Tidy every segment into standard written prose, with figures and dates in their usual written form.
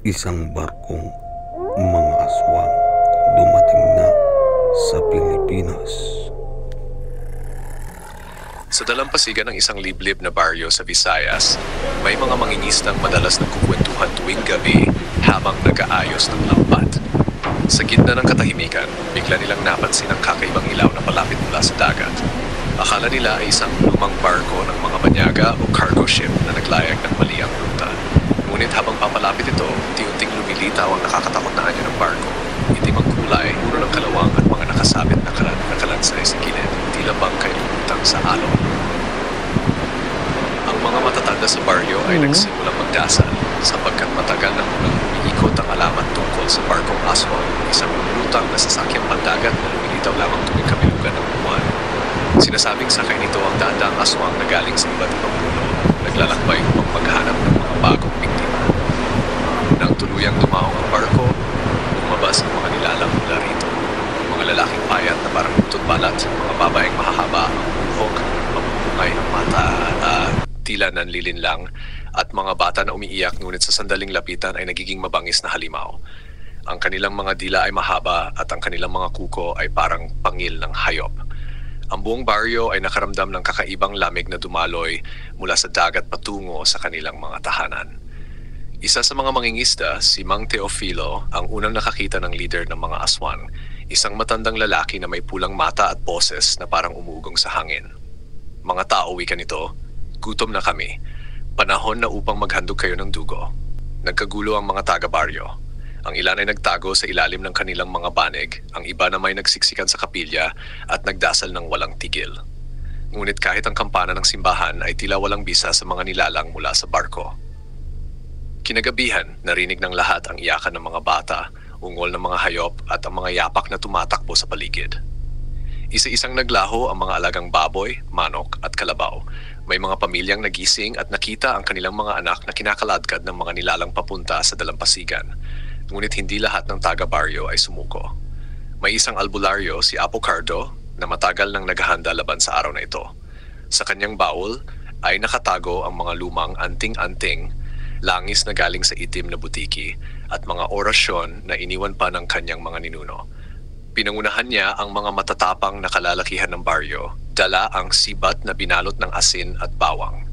Isang barkong mga aswang dumating na sa Pilipinas. Sa dalampasigan ng isang liblib na baryo sa Visayas, may mga mangingisdang madalas nagkukwentuhan tuwing gabi habang nag-aayos ng lambat. Sa gitna ng katahimikan, bigla nilang napansin ang kakaibang ilaw na palapit mula sa dagat. Akala nila ay isang lumang barko ng mga banyaga o cargo ship na naglayag ng mali ang ruta. Ngunit habang papalapit ito, unti-unting lumilitaw ang nakakatakot na anyo ng barko. Itim ang kulay, puro ng kalawang at mga nakasabit na nakalansay sa gilid, tila bangkay lumutang sa alon. Ang mga matatanda sa baryo ay nagsimulang magdasal sapagkat matagal nang unang umiikot ang alamat tungkol sa barkong aswang, isang lumulutang na sasakyang pandagat na lumilitaw lamang tuwing kabilugan ng buwan. Sinasabing sakay nito ang daang aswang na galing sa iba't ibang puno, naglalakbay upang maghanap ng mga bagong biktima. Nang tuluyang dumaong ang barko, lumabas ang mga nilalang mula rito. Mga lalaking payat na parang butot balat, mga babaeng mahahaba ang buhok, mabubungay ang mata, tila nanlilinlang, at mga bata na umiiyak ngunit sa sandaling lapitan ay nagiging mabangis na halimaw. Ang kanilang mga dila ay mahaba at ang kanilang mga kuko ay parang pangil ng hayop. Ang buong baryo ay nakaramdam ng kakaibang lamig na dumaloy mula sa dagat patungo sa kanilang mga tahanan. Isa sa mga mangingisda, si Mang Teofilo, ang unang nakakita ng leader ng mga aswang, isang matandang lalaki na may pulang mata at boses na parang umuugong sa hangin. Mga tao, wika nito, gutom na kami. Panahon na upang maghandog kayo ng dugo. Nagkagulo ang mga taga-baryo. Ang ilan ay nagtago sa ilalim ng kanilang mga banig, ang iba na may nagsiksikan sa kapilya at nagdasal ng walang tigil. Ngunit kahit ang kampana ng simbahan ay tila walang bisa sa mga nilalang mula sa barko. Kinagabihan, narinig ng lahat ang iyakan ng mga bata, ungol ng mga hayop at ang mga yapak na tumatakbo sa paligid. Isa-isang naglaho ang mga alagang baboy, manok at kalabaw. May mga pamilyang nagising at nakita ang kanilang mga anak na kinakaladkad ng mga nilalang papunta sa dalampasigan. Ngunit hindi lahat ng taga-baryo ay sumuko. May isang albularyo, si Apocardo, na matagal nang naghahanda laban sa araw na ito. Sa kanyang baul ay nakatago ang mga lumang anting-anting, langis na galing sa itim na butiki, at mga orasyon na iniwan pa ng kanyang mga ninuno. Pinangunahan niya ang mga matatapang na kalalakihan ng baryo, dala ang sibat na binalot ng asin at bawang.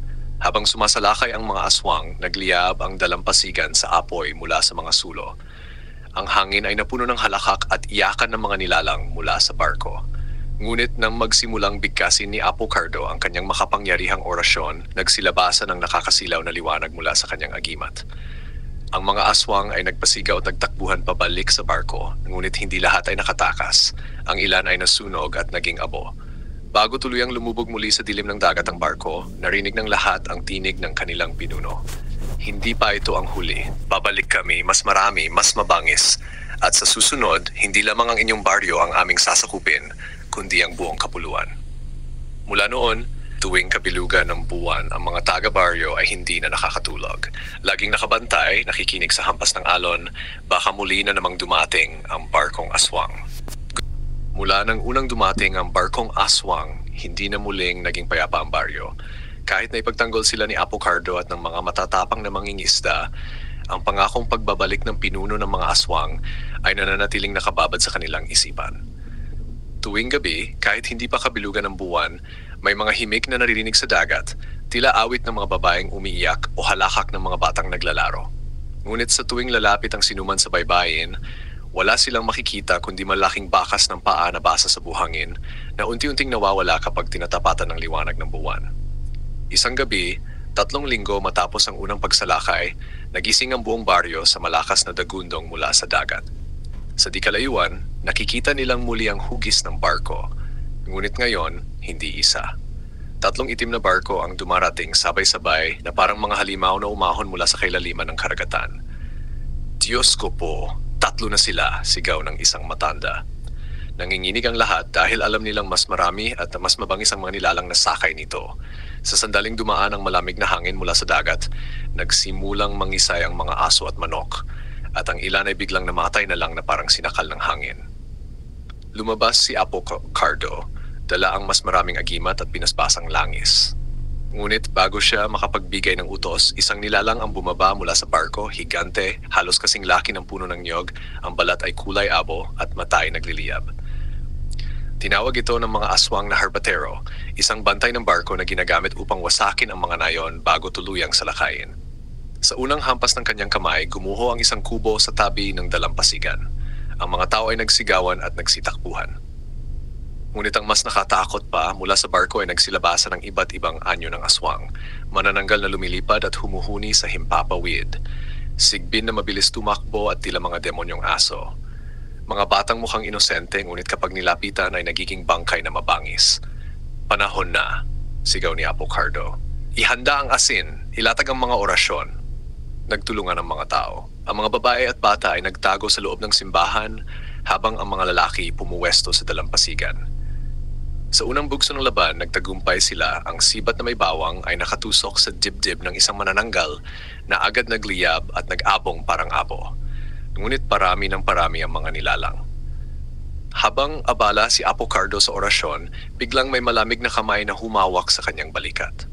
Habang sumasalakay ang mga aswang, nagliyab ang dalampasigan sa apoy mula sa mga sulo. Ang hangin ay napuno ng halakak at iyakan ng mga nilalang mula sa barko. Ngunit nang magsimulang bigkasin ni Apocardo ang kanyang makapangyarihang orasyon, nagsilabasan ang nakakasilaw na liwanag mula sa kanyang agimat. Ang mga aswang ay nagpasigaw at nagtakbuhan pabalik sa barko, ngunit hindi lahat ay nakatakas. Ang ilan ay nasunog at naging abo. Bago tuluyang lumubog muli sa dilim ng dagat ang barko, narinig ng lahat ang tinig ng kanilang pinuno. Hindi pa ito ang huli. Babalik kami, mas marami, mas mabangis. At sa susunod, hindi lamang ang inyong baryo ang aming sasakupin, kundi ang buong kapuluan. Mula noon, tuwing kabilugan ng buwan, ang mga taga-baryo ay hindi na nakakatulog. Laging nakabantay, nakikinig sa hampas ng alon, baka muli na namang dumating ang barkong aswang. Mula nang unang dumating ang barkong aswang, hindi na muling naging payapa ang baryo. Kahit na ipagtanggol sila ni Apocardo at ng mga matatapang na mangingisda, ang pangakong pagbabalik ng pinuno ng mga aswang ay nananatiling nakababad sa kanilang isipan. Tuwing gabi, kahit hindi pa kabilugan ng buwan, may mga himig na naririnig sa dagat, tila awit ng mga babaeng umiiyak o halakak ng mga batang naglalaro. Ngunit sa tuwing lalapit ang sinuman sa baybayin, wala silang makikita kundi malaking bakas ng paa na basa sa buhangin na unti-unting nawawala kapag tinatapatan ng liwanag ng buwan. Isang gabi, 3 linggo matapos ang unang pagsalakay, nagising ang buong baryo sa malakas na dagundong mula sa dagat. Sa di kalayuan, nakikita nilang muli ang hugis ng barko. Ngunit ngayon, hindi isa. 3 itim na barko ang dumarating sabay-sabay na parang mga halimaw na umahon mula sa kailaliman ng karagatan. Diyos ko po! 3 na sila, sigaw ng isang matanda. Nanginginig ang lahat dahil alam nilang mas marami at mas mabangis ang mga nilalang na sakay nito. Sa sandaling dumaan ang malamig na hangin mula sa dagat, nagsimulang mangisay ang mga aso at manok, at ang ilan ay biglang namatay na lang na parang sinakal ng hangin. Lumabas si Apocardo, dala ang mas maraming agimat at binasbasang langis. Ngunit bago siya makapagbigay ng utos, isang nilalang ang bumaba mula sa barko, higante, halos kasing laki ng puno ng niyog, ang balat ay kulay abo at mata ay nagliliyab. Tinawag ito ng mga aswang na harbatero, isang bantay ng barko na ginagamit upang wasakin ang mga nayon bago tuluyang salakayin. Sa unang hampas ng kanyang kamay, gumuho ang isang kubo sa tabi ng dalampasigan. Ang mga tao ay nagsigawan at nagsitakbuhan. Ngunit ang mas nakatakot pa, mula sa barko ay nagsilabasan ng iba't ibang anyo ng aswang, manananggal na lumilipad at humuhuni sa himpapawid. Sigbin na mabilis tumakbo at tila mga demonyong aso. Mga batang mukhang inosente, ngunit kapag nilapitan ay nagiging bangkay na mabangis. Panahon na, sigaw ni Apocardo. Ihanda ang asin, ilatag ang mga orasyon. Nagtulungan ang mga tao. Ang mga babae at bata ay nagtago sa loob ng simbahan, habang ang mga lalaki pumuwesto sa dalampasigan. Sa unang bugso ng laban, nagtagumpay sila. Ang sibat na may bawang ay nakatusok sa dibdib ng isang manananggal na agad nagliyab at nag-abong parang abo. Ngunit parami ng parami ang mga nilalang. Habang abala si Apocardo sa orasyon, biglang may malamig na kamay na humawak sa kanyang balikat.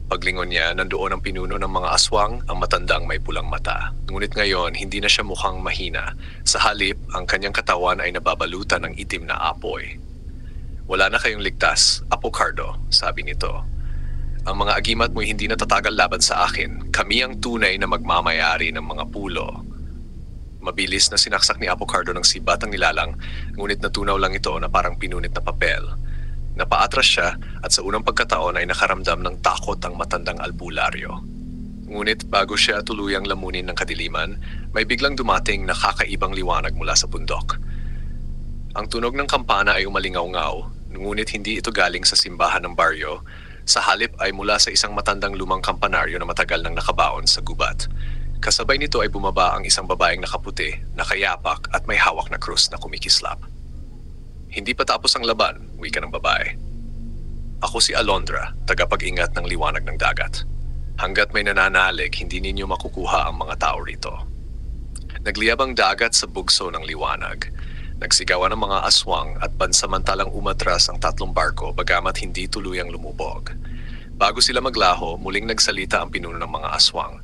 Paglingon niya, nandoon ang pinuno ng mga aswang, ang matandang may pulang mata. Ngunit ngayon, hindi na siya mukhang mahina. Sa halip, ang kanyang katawan ay nababalutan ng itim na apoy. Wala na kayong ligtas, Apocardo, sabi nito. Ang mga agimat mo'y hindi natatagal laban sa akin. Kami ang tunay na magmamayari ng mga pulo. Mabilis na sinaksak ni Apocardo ng sibat ang nilalang, ngunit natunaw lang ito na parang pinunit na papel. Napaatras siya at sa unang pagkataon ay nakaramdam ng takot ang matandang albularyo. Ngunit bago siya tuluyang lamunin ng kadiliman, may biglang dumating na kakaibang liwanag mula sa bundok. Ang tunog ng kampana ay umalingaw-ngaw, ngunit hindi ito galing sa simbahan ng baryo. Sa halip ay mula sa isang matandang lumang kampanaryo na matagal nang nakabaon sa gubat. Kasabay nito ay bumaba ang isang babaeng nakaputi, nakayapak at may hawak na krus na kumikislap. Hindi pa tapos ang laban, wika ng babae. Ako si Alondra, tagapag-ingat ng liwanag ng dagat. Hanggat may nananalig, hindi ninyo makukuha ang mga tao rito. Nagliyab ang dagat sa bugso ng liwanag. Nagsigawan ng mga aswang at pansamantalang umatras ang tatlong barko bagamat hindi tuluyang lumubog. Bago sila maglaho, muling nagsalita ang pinuno ng mga aswang.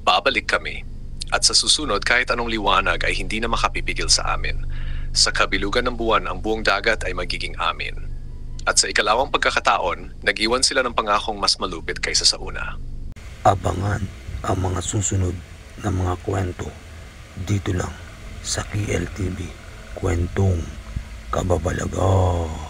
Babalik kami. At sa susunod, kahit anong liwanag ay hindi na makapipigil sa amin. Sa kabilugan ng buwan, ang buong dagat ay magiging amin. At sa ikalawang pagkakataon, nag-iwan sila ng pangakong mas malupit kaysa sa una. Abangan ang mga susunod na mga kwento dito lang sa KLTV. Kwentong Kababalaga.